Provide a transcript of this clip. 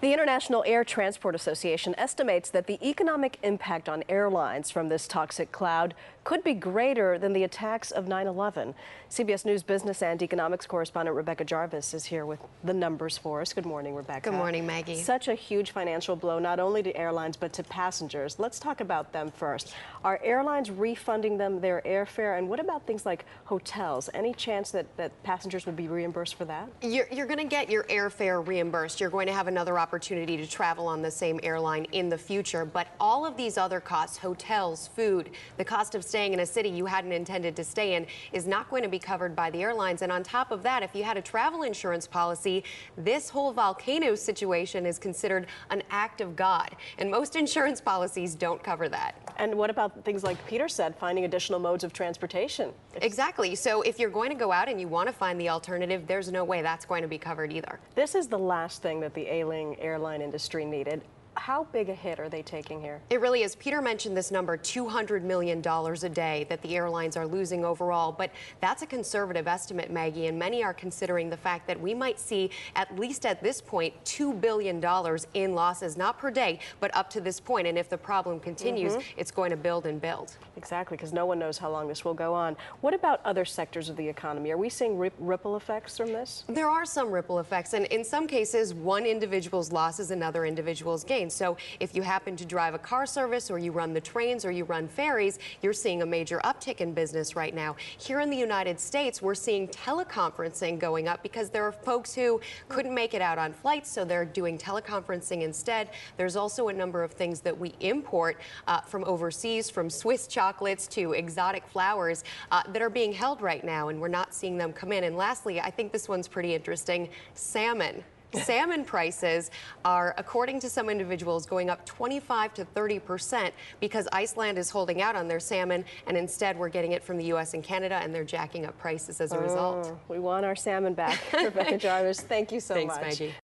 The International Air Transport Association estimates that the economic impact on airlines from this toxic cloud could be greater than the attacks of 9/11. CBS News business and economics correspondent Rebecca Jarvis is here with the numbers for us. Good morning, Rebecca. Good morning, Maggie. Such a huge financial blow, not only to airlines, but to passengers. Let's talk about them first. Are airlines refunding them their airfare? And what about things like hotels? Any chance that passengers will be reimbursed for that? You're going to get your airfare reimbursed. You're going to have another opportunity to travel on the same airline in the future. But all of these other costs, hotels, food, the cost of staying in a city you hadn't intended to stay in is not going to be covered by the airlines. And on top of that, if you had a travel insurance policy, this whole volcano situation is considered an act of God. And most insurance policies don't cover that. And what about things like Peter said, finding additional modes of transportation? Exactly. So if you're going to go out and you want to find the alternative, there's no way that's going to be covered either. This is the last thing that the ailing airline industry needed. How big a hit are they taking here? It really is. Peter mentioned this number, $200 million a day that the airlines are losing overall, but that's a conservative estimate, Maggie, and many are considering the fact that we might see, at least at this point, $2 billion in losses, not per day, but up to this point. And if the problem continues, it's going to build and build. Exactly, because no one knows how long this will go on. What about other sectors of the economy? Are we seeing ripple effects from this? There are some ripple effects, and in some cases, one individual's loss is another individual's gain. So if you happen to drive a car service or you run the trains or you run ferries, you're seeing a major uptick in business right now. Here in the United States, we're seeing teleconferencing going up because there are folks who couldn't make it out on flights, so they're doing teleconferencing instead. There's also a number of things that we import from overseas, from Swiss chocolates to exotic flowers that are being held right now, and we're not seeing them come in. And lastly, I think this one's pretty interesting, salmon. Salmon prices are, according to some individuals, going up 25 to 30% because Iceland is holding out on their salmon, and instead we're getting it from the U.S. and Canada, and they're jacking up prices as a result. We want our salmon back. Rebecca Jarvis, thank you so much. Thanks, Maggie.